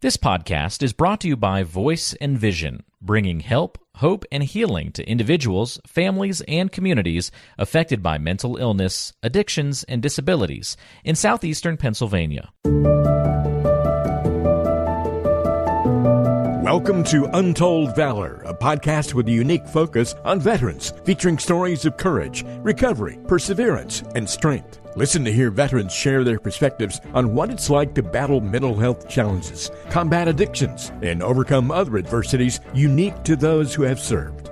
This podcast is brought to you by Voice and Vision, bringing help, hope, and healing to individuals, families, and communities affected by mental illness, addictions, and disabilities in southeastern Pennsylvania. Welcome to Untold Valor, a podcast with a unique focus on veterans, featuring stories of courage, recovery, perseverance, and strength. Listen to hear veterans share their perspectives on what it's like to battle mental health challenges, combat addictions, and overcome other adversities unique to those who have served.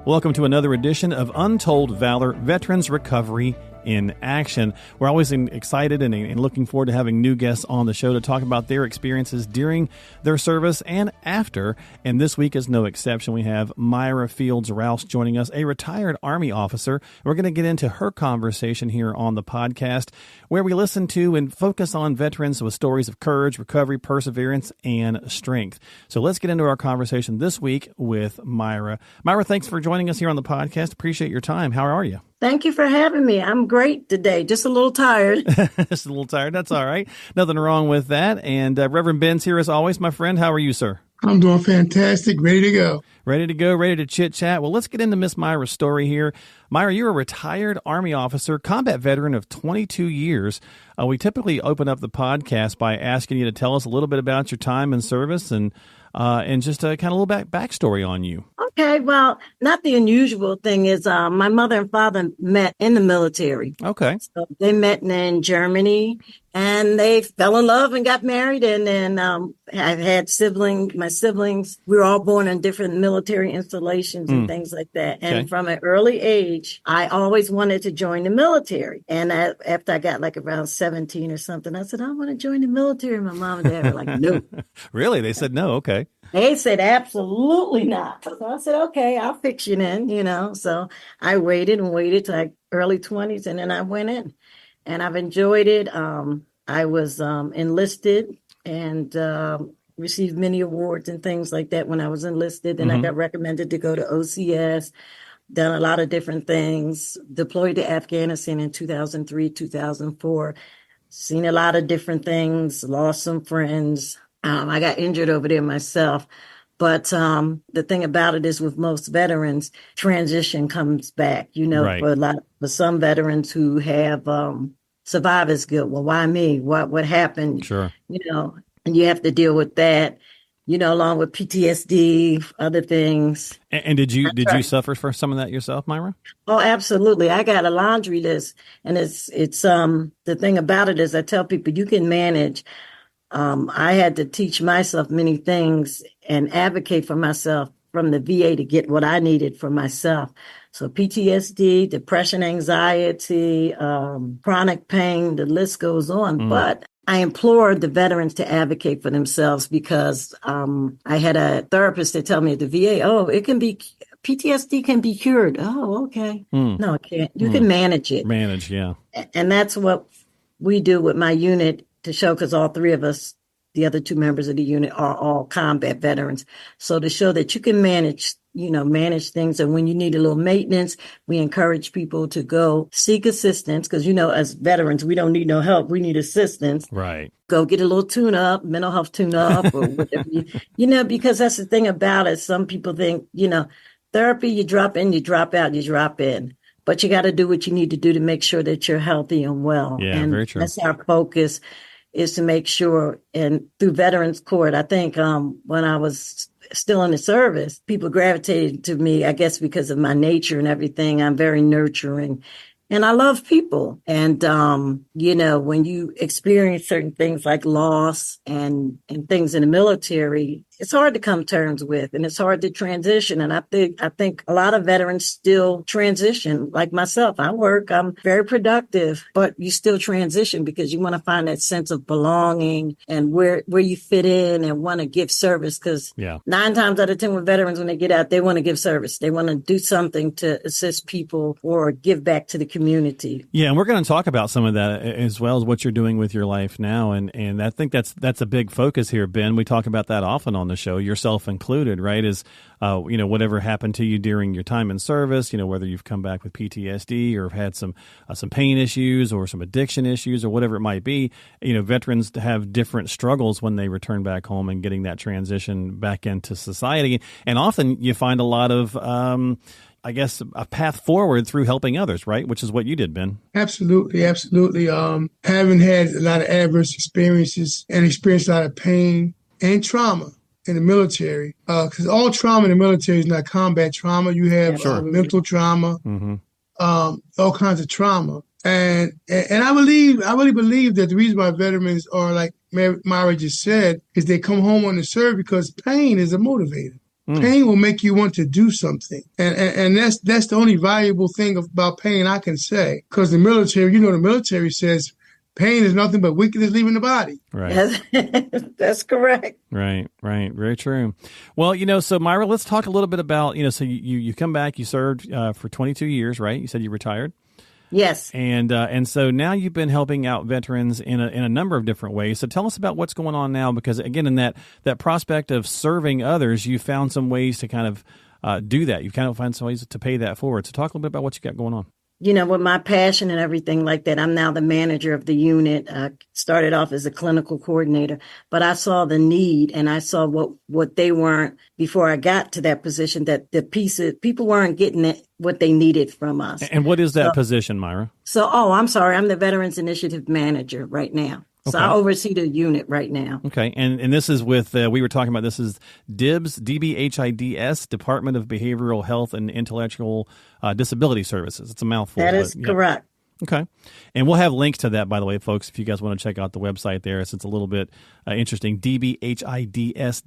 Welcome to another edition of Untold Valor, Veterans Recovery in Action. We're always excited and looking forward to having new guests on the show to talk about their experiences during their service and after. And this week is no exception. We have Myra Fields-Rouse joining us, a retired Army officer. We're going to get into her conversation here on the podcast, where we listen to and focus on veterans with stories of courage, recovery, perseverance, and strength. So let's get into our conversation this week with Myra. Myra, thanks for joining us here on the podcast. Appreciate your time. How are you? Thank you for having me. I'm great today. Just a little tired. Just a little tired. That's all right. Nothing wrong with that. And Reverend Ben's here as always, my friend. How are you, sir? I'm doing fantastic. Ready to go. Ready to go. Ready to chit chat. Well, let's get into Miss Myra's story here. Myra, you're a retired Army officer, combat veteran of 22 years. We typically open up the podcast by asking you to tell us a little bit about your time in service and just kind of a little backstory on you. Okay, well, not the unusual thing is my mother and father met in the military. Okay. So they met in Germany, and they fell in love and got married. And then I've had my siblings, we were all born in different military installations and things like that. And from an early age, I always wanted to join the military. And after I got like around 17 or something, I said, I want to join the military. My mom and dad were like, no. Really? They said no? Okay. They said, absolutely not. So I said, okay, I'll fix you in, So I waited till like early 20s, and then I went in. And I've enjoyed it. I was enlisted and received many awards and things like that when I was enlisted. And I got recommended to go to OCS, done a lot of different things, deployed to Afghanistan in 2003, 2004, seen a lot of different things, lost some friends. I got injured over there myself. But the thing about it is with most veterans, transition comes back, Right. For some veterans who have survivor's guilt. Well, why me? What happened? Sure. And you have to deal with that, along with PTSD, other things. And did you suffer for some of that yourself, Myra? Oh, absolutely. I got a laundry list, and it's the thing about it is I tell people you can manage. I had to teach myself many things and advocate for myself from the VA to get what I needed for myself. So PTSD, depression, anxiety, chronic pain, the list goes on. But I implored the veterans to advocate for themselves because I had a therapist that tell me at the VA, PTSD can be cured. Oh, okay. No, it can't. You can manage it. Manage, yeah. And that's what we do with my unit to show, because all three of us, the other two members of the unit, are all combat veterans. So to show that you can manage things. And when you need a little maintenance, we encourage people to go seek assistance because, as veterans, we don't need no help. We need assistance. Right. Go get a little tune-up, mental health tune-up or whatever, because that's the thing about it. Some people think, therapy, you drop in, you drop out, you drop in. But you got to do what you need to do to make sure that you're healthy and well. Yeah, and very true. That's our focus, is to make sure. And through Veterans Court, I think when I was still in the service, people gravitated to me, I guess, because of my nature and everything. I'm very nurturing. And I love people. And, when you experience certain things like loss and things in the military, it's hard to come to terms with, and it's hard to transition. And I think a lot of veterans still transition, like myself. I'm very productive, but you still transition because you want to find that sense of belonging and where you fit in and want to give service. Because 9 times out of 10 with veterans, when they get out, they want to give service. They want to do something to assist people or give back to the community. community. Yeah, and we're going to talk about some of that as well as what you're doing with your life now, and I think that's a big focus here, Ben. We talk about that often on the show, yourself included, right? Is whatever happened to you during your time in service, whether you've come back with PTSD or have had some pain issues or some addiction issues or whatever it might be. Veterans have different struggles when they return back home and getting that transition back into society, and often you find a lot of a path forward through helping others, right? Which is what you did, Ben. Absolutely. Having had a lot of adverse experiences and experienced a lot of pain and trauma in the military, because all trauma in the military is not combat trauma. You have mental trauma, all kinds of trauma. And I really believe that the reason why veterans are like Myra just said is they come home on the serve because pain is a motivator. Pain will make you want to do something. And that's the only valuable thing about pain I can say. Because the military, the military says pain is nothing but weakness leaving the body. Right. That's correct. Right. Very true. Well, so Myra, let's talk a little bit about, so you come back, you served for 22 years, right? You said you retired. Yes. And so now you've been helping out veterans in a number of different ways. So tell us about what's going on now, because again, in that prospect of serving others, you found some ways to kind of do that. You kind of find some ways to pay that forward. So talk a little bit about what you got going on. With my passion and everything like that, I'm now the manager of the unit. I started off as a clinical coordinator, but I saw the need and I saw what they weren't before I got to that position, that people weren't getting what they needed from us. And what is that position, Myra? I'm sorry. I'm the Veterans Initiative Manager right now. Okay. So I oversee the unit right now. Okay. And this is with, we were talking about, this is DBHIDS, DBHIDS, Department of Behavioral Health and Intellectual Disability Services. It's a mouthful. That is correct. Okay. And we'll have links to that, by the way, folks, if you guys want to check out the website there. It's a little bit interesting, dbhids.org,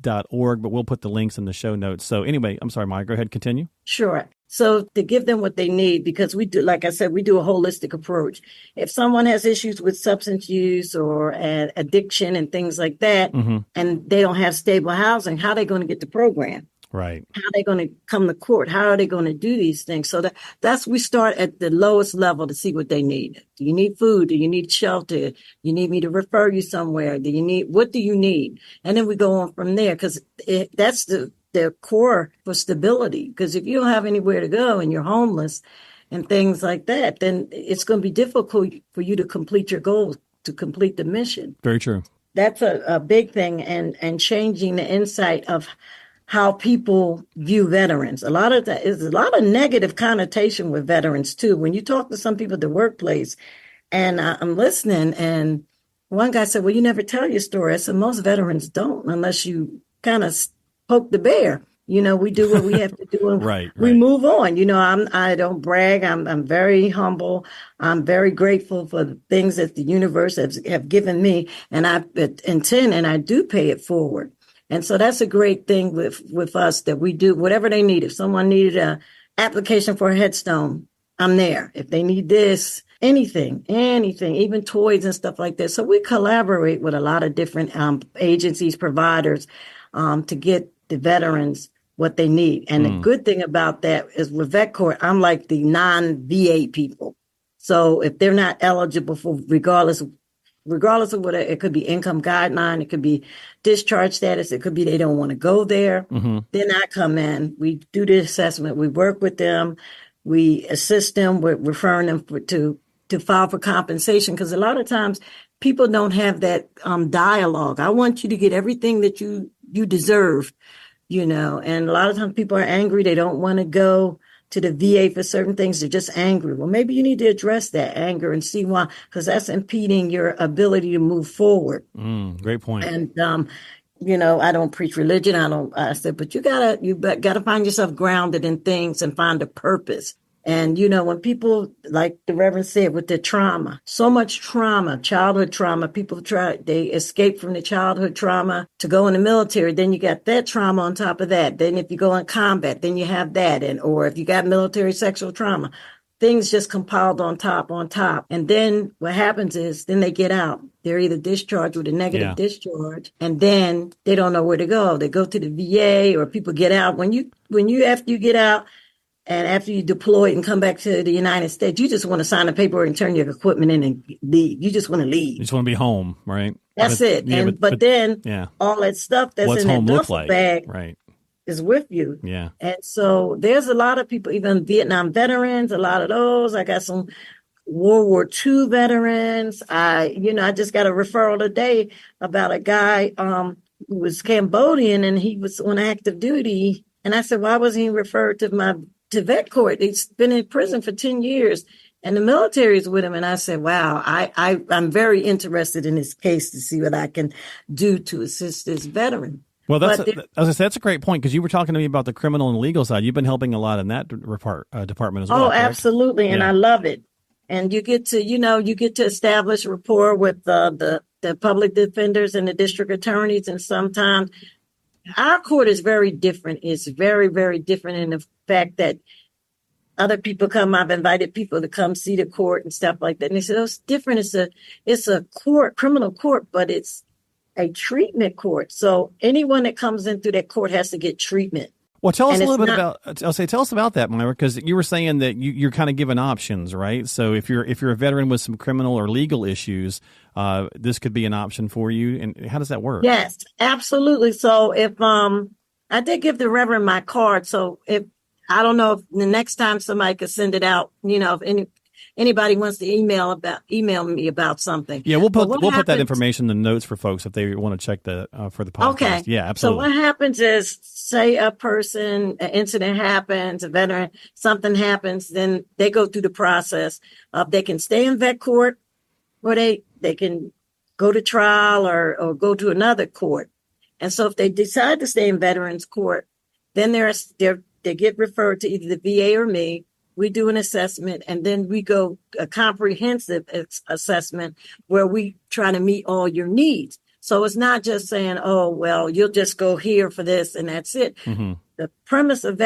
but we'll put the links in the show notes. So anyway, I'm sorry, Maya, go ahead, continue. Sure. So to give them what they need, because we do, like I said, we do a holistic approach. If someone has issues with substance use or addiction and things like that, and they don't have stable housing, how are they going to get the program? Right. How are they going to come to court? How are they going to do these things? So that's we start at the lowest level to see what they need. Do you need food? Do you need shelter? You need me to refer you somewhere? What do you need? And then we go on from there, because that's the core for stability. Because if you don't have anywhere to go and you're homeless and things like that, then it's going to be difficult for you to complete your goals, to complete the mission. Very true. That's a big thing, and changing the insight of how people view veterans. A lot of that is a lot of negative connotation with veterans too. When you talk to some people at the workplace, and I'm listening, and one guy said, "Well, you never tell your story." I said, "Most veterans don't, unless you kind of poke the bear. We do what we have to do, and right. we move on. I don't brag. I'm very humble. I'm very grateful for the things that the universe have given me, and I intend and I do pay it forward." And so that's a great thing with us, that we do whatever they need. If someone needed an application for a headstone, I'm there. If they need this, anything, even toys and stuff like that. So we collaborate with a lot of different agencies, providers, to get the veterans what they need. And the good thing about that is with Vet Court, I'm like the non-VA people. So if they're not eligible for, regardless of what, it could be income guideline, it could be discharge status, it could be they don't want to go there. Then I come in, we do the assessment, we work with them, we assist them with referring them to file for compensation, because a lot of times people don't have that dialogue. I want you to get everything that you deserve, and a lot of times people are angry, they don't want to go to the VA for certain things. They're just angry. Well, maybe you need to address that anger and see why, because that's impeding your ability to move forward. Great point. And, I don't preach religion. I said, but you gotta find yourself grounded in things and find a purpose. And, when people, like the Reverend said, with their trauma, so much trauma, childhood trauma, they escape from the childhood trauma to go in the military. Then you got that trauma on top of that. Then if you go in combat, then you have that. Or if you got military sexual trauma, things just compiled on top. And then what happens is, then they get out. They're either discharged with a negative discharge, and then they don't know where to go. They go to the VA, or people get out. After you get out, And after you deploy and come back to the United States, you just want to sign the paperwork and turn your equipment in and leave. You just want to leave. You just want to be home, right? That's it. Yeah, but then all that stuff that's what's in that home look duffel like? bag Right. is with you. Yeah. And so there's a lot of people, even Vietnam veterans, a lot of those. I got some World War II veterans. I just got a referral today about a guy who was Cambodian and he was on active duty. And I said, why wasn't he referred to vet court? He's been in prison for 10 years and the military is with him. And I said, wow, I'm very interested in this case to see what I can do to assist this veteran. Well, that's a great point because you were talking to me about the criminal and legal side. You've been helping a lot in that department as well. Oh, correct? Absolutely. And I love it. And you get to establish rapport with the public defenders and the district attorneys. And sometimes our court is very different. It's very, very different in the fact that other people come. I've invited people to come see the court and stuff like that. And they say, oh, it's different. It's a court, criminal court, but it's a treatment court. So anyone that comes into that court has to get treatment. Well, tell us a little bit tell us about that, Myra, because you were saying that you're kind of given options, right? So if you're a veteran with some criminal or legal issues, this could be an option for you. And how does that work? Yes, absolutely. So if I did give the Reverend my card, so if I don't know if the next time somebody could send it out, if anybody wants to email me about something. Yeah, we'll put that information in the notes for folks if they want to check for the podcast. Okay. Yeah, absolutely. So what happens is, say an incident happens, a veteran, something happens, then they go through the process of they can stay in vet court or they can go to trial or go to another court. And so if they decide to stay in veterans court, then they get referred to either the VA or me. We do an assessment and then we go a comprehensive assessment where we try to meet all your needs. So it's not just saying, oh, well, you'll just go here for this and that's it. Mm-hmm. The premise of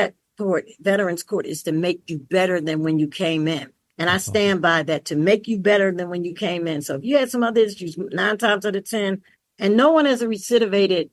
veterans court is to make you better than when you came in. And I stand by that, to make you better than when you came in. So if you had some other issues, 9 times out of 10, and no one has a recidivated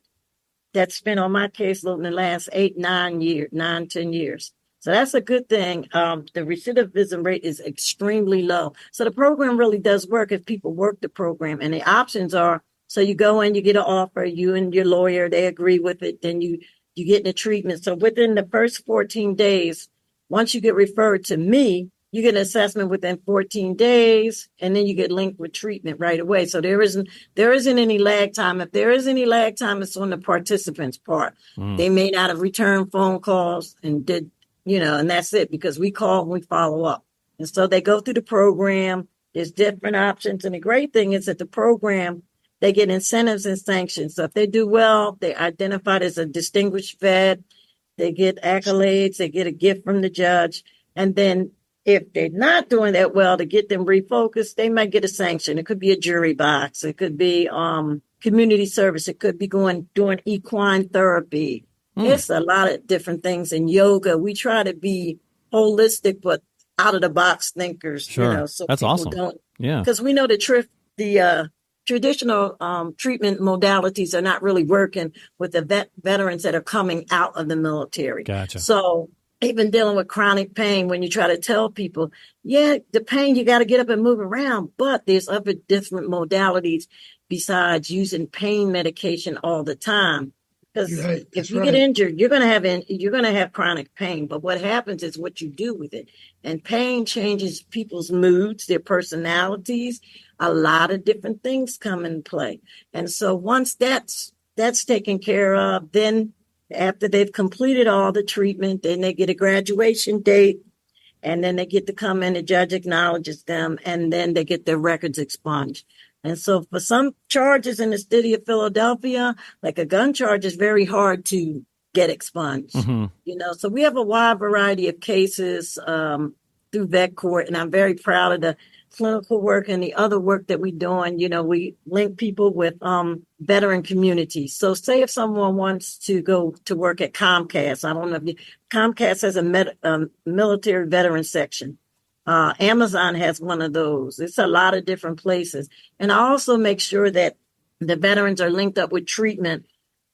that's been on my caseload in the last 10 years. So that's a good thing. The recidivism rate is extremely low. So the program really does work if people work the program. And the options are, so you go in, you get an offer, you and your lawyer, they agree with it, then you get the treatment. So within the first 14 days, once you get referred to me, you get an assessment within 14 days, and then you get linked with treatment right away. So there isn't any lag time. If there is any lag time, it's on the participant's part. They may not have returned phone calls and did, and that's it, because we call and we follow up. And so they go through the program. There's different options. And the great thing is that the program, they get incentives and sanctions. So if they do well, they're identified as a distinguished vet. They get accolades. They get a gift from the judge. And then if they're not doing that well, to get them refocused, they might get a sanction. It could be a jury box. It could be community service. It could be doing equine therapy. It's a lot of different things. In yoga, we try to be holistic, but out of the box thinkers. Sure. So that's awesome. Because we know the traditional treatment modalities are not really working with the veterans that are coming out of the military. Gotcha. So even dealing with chronic pain, when you try to tell people, the pain, you got to get up and move around, but there's other different modalities besides using pain medication all the time. Because if you get injured, you're going to have chronic pain. But what happens is what you do with it. And pain changes people's moods, their personalities. A lot of different things come in play. And so once that's taken care of, then after they've completed all the treatment, then they get a graduation date, and then they get to come in, the judge acknowledges them, and then they get their records expunged. And so for some charges in the city of Philadelphia, like a gun charge, is very hard to get expunged. Mm-hmm. So we have a wide variety of cases through vet court, and I'm very proud of the clinical work and the other work that we're doing. We link people with veteran communities. So say if someone wants to go to work at Comcast, I don't know if Comcast has a military veteran section. Amazon has one of those. It's a lot of different places. And I also make sure that the veterans are linked up with treatment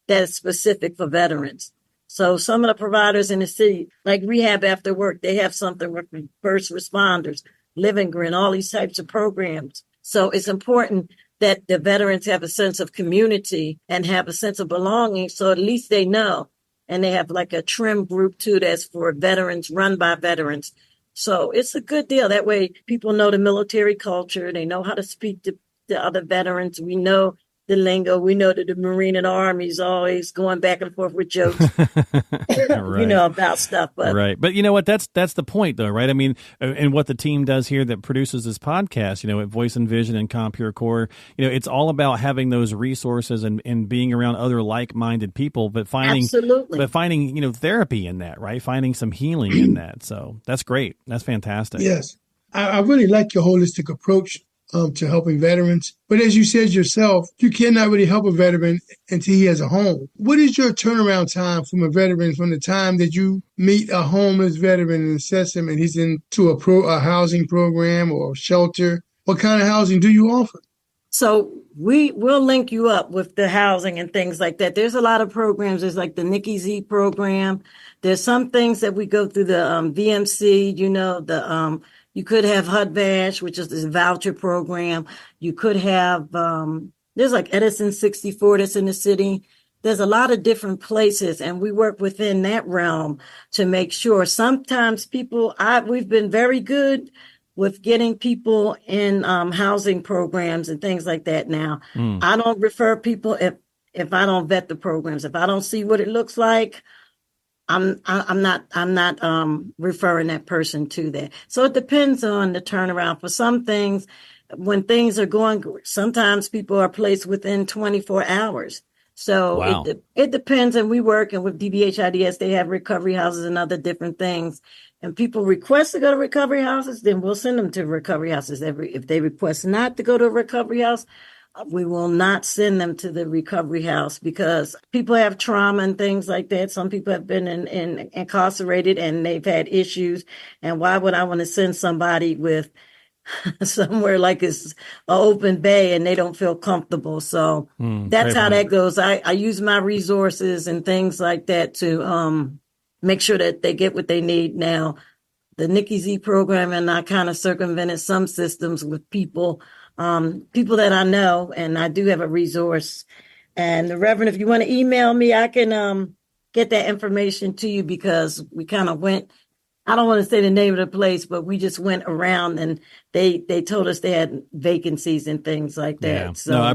that is specific for veterans. So some of the providers in the city, like Rehab After Work, they have something with first responders, Living Green, all these types of programs. So it's important that the veterans have a sense of community and have a sense of belonging. So at least they know. And they have like a trim group too that's for veterans, run by veterans. So it's a good deal. That way people know the military culture. They know how to speak to other veterans. We know the lingo. We know that the Marine and Army is always going back and forth with jokes, Right. about stuff. But right. But you know what? That's the point, though, right? I mean, and what the team does here that produces this podcast, at Voice and Vision and Compure Core, it's all about having those resources and being around other like-minded people, but finding therapy in that, right? Finding some healing in that. So that's great. That's fantastic. Yes. I really like your holistic approach to helping veterans. But as you said yourself, you cannot really help a veteran until he has a home. What is your turnaround time from a veteran from the time that you meet a homeless veteran and assess him and he's into a housing program or shelter? What kind of housing do you offer? So we'll link you up with the housing and things like that. There's a lot of programs. There's like the Nikki Z program. There's some things that we go through the VMC, you could have HUD-VASH, which is this voucher program. You could have, there's like Edison 64 that's in the city. There's a lot of different places, and we work within that realm to make sure. Sometimes we've been very good with getting people in housing programs and things like that now. I don't refer people if I don't vet the programs. If I don't see what it looks like, I'm not referring that person to that. So it depends on the turnaround. For some things, when things are going, sometimes people are placed within 24 hours. So wow. It depends. And we work, and with DBHIDS, they have recovery houses and other different things. And people request to go to recovery houses, then we'll send them to recovery houses. If they request not to go to a recovery house, we will not send them to the recovery house because people have trauma and things like that. Some people have been incarcerated and they've had issues. And why would I want to send somebody with somewhere like it's an open bay and they don't feel comfortable? So that's how that goes. I use my resources and things like that to make sure that they get what they need. Now, the Nikki Z program, and I kind of circumvented some systems with people that I know, and I do have a resource. And the Reverend, if you want to email me, I can get that information to you because we kind of went, I don't want to say the name of the place, but we just went around and they told us they had vacancies and things like that. Yeah. So No, I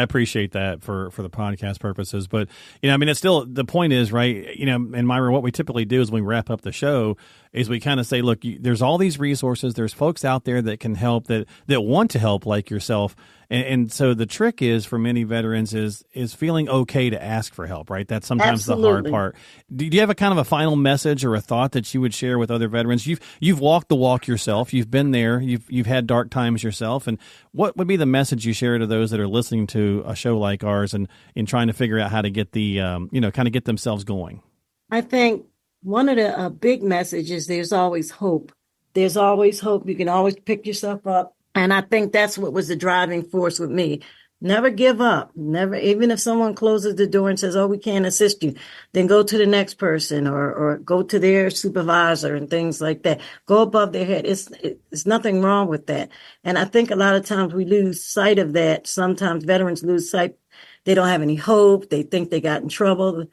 appreciate that for the podcast purposes. But, it's still, the point is, right, and Myra, what we typically do is when we wrap up the show is we kind of say, look, there's all these resources. There's folks out there that can help, that want to help like yourself. And so the trick is for many veterans is feeling okay to ask for help, right? That's sometimes the hard part. Do you have a kind of a final message or a thought that you would share with other veterans? You've walked the walk yourself. You've been there. You've had dark times yourself. And what would be the message you share to those that are listening to a show like ours and in trying to figure out how to get the, kind of get themselves going? I think one of the big messages, there's always hope. There's always hope. You can always pick yourself up. And I think that's what was the driving force with me. Never give up. Never, even if someone closes the door and says, oh, we can't assist you, then go to the next person or go to their supervisor and things like that. Go above their head. It's nothing wrong with that. And I think a lot of times we lose sight of that. Sometimes veterans lose sight. They don't have any hope. They think they got in trouble.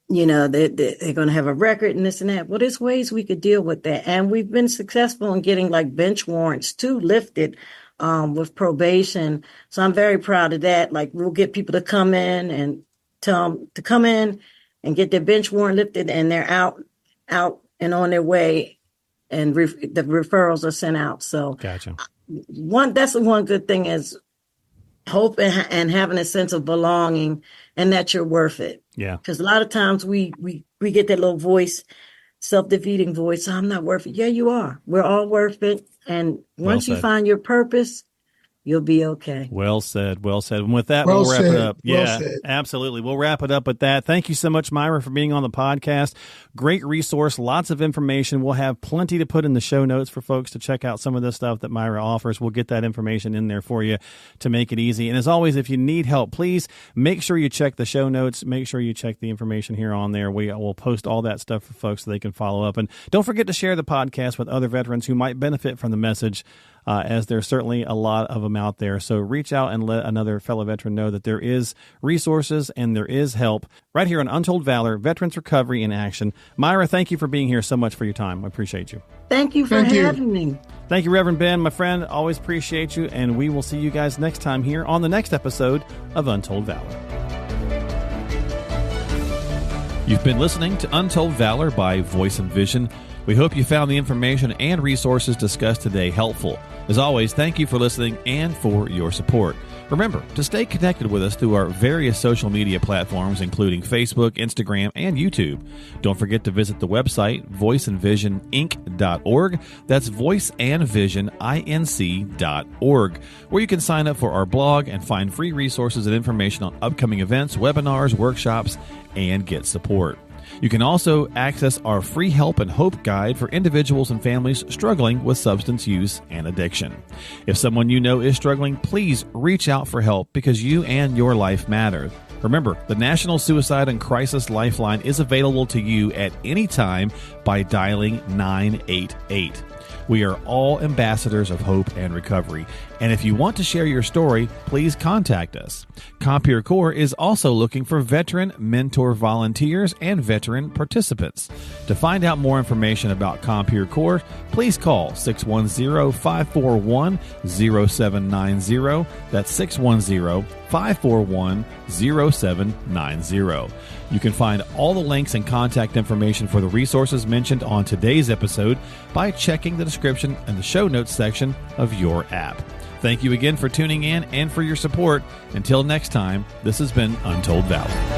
They're going to have a record and this and that. Well, there's ways we could deal with that. And we've been successful in getting like bench warrants too lifted with probation. So I'm very proud of that. Like we'll get people to come in and tell them to come in and get their bench warrant lifted and they're out and on their way and the referrals are sent out. So gotcha. That's the one good thing is hope and having a sense of belonging and that you're worth it. Yeah. Because a lot of times we get that little voice, self-defeating voice. I'm not worth it. Yeah, you are. We're all worth it. And once you find your purpose, You'll be okay. Well said. Well said. And with that, Well we'll wrap said. it up. Well Yeah, said. absolutely. We'll wrap it up with that. Thank you so much, Myra, for being on the podcast. Great resource. Lots of information. We'll have plenty to put in the show notes for folks to check out some of this stuff that Myra offers. We'll get that information in there for you to make it easy. And as always, if you need help, please make sure you check the show notes. Make sure you check the information here on there. We will post all that stuff for folks so they can follow up. And don't forget to share the podcast with other veterans who might benefit from the message, as there's certainly a lot of them out there. So reach out and let another fellow veteran know that there is resources and there is help right here on Untold Valor, Veterans Recovery in Action. Myra, thank you for being here so much for your time. I appreciate you. Thank you for having me. Thank you, Reverend Ben, my friend. Always appreciate you. And we will see you guys next time here on the next episode of Untold Valor. You've been listening to Untold Valor by Voice and Vision. We hope you found the information and resources discussed today helpful. As always, thank you for listening and for your support. Remember to stay connected with us through our various social media platforms, including Facebook, Instagram, and YouTube. Don't forget to visit the website, voiceandvisioninc.org. That's voiceandvisioninc.org, where you can sign up for our blog and find free resources and information on upcoming events, webinars, workshops, and get support. You can also access our free help and hope guide for individuals and families struggling with substance use and addiction. If someone you know is struggling, please reach out for help because you and your life matter. Remember, the National Suicide and Crisis Lifeline is available to you at any time by dialing 988. We are all ambassadors of hope and recovery. And if you want to share your story, please contact us. Compeer Corps is also looking for veteran mentor volunteers and veteran participants. To find out more information about Compeer Corps, please call 610-541-0790. That's 610-541-0790. You can find all the links and contact information for the resources mentioned on today's episode by checking the description and the show notes section of your app. Thank you again for tuning in and for your support. Until next time, this has been Untold Valor.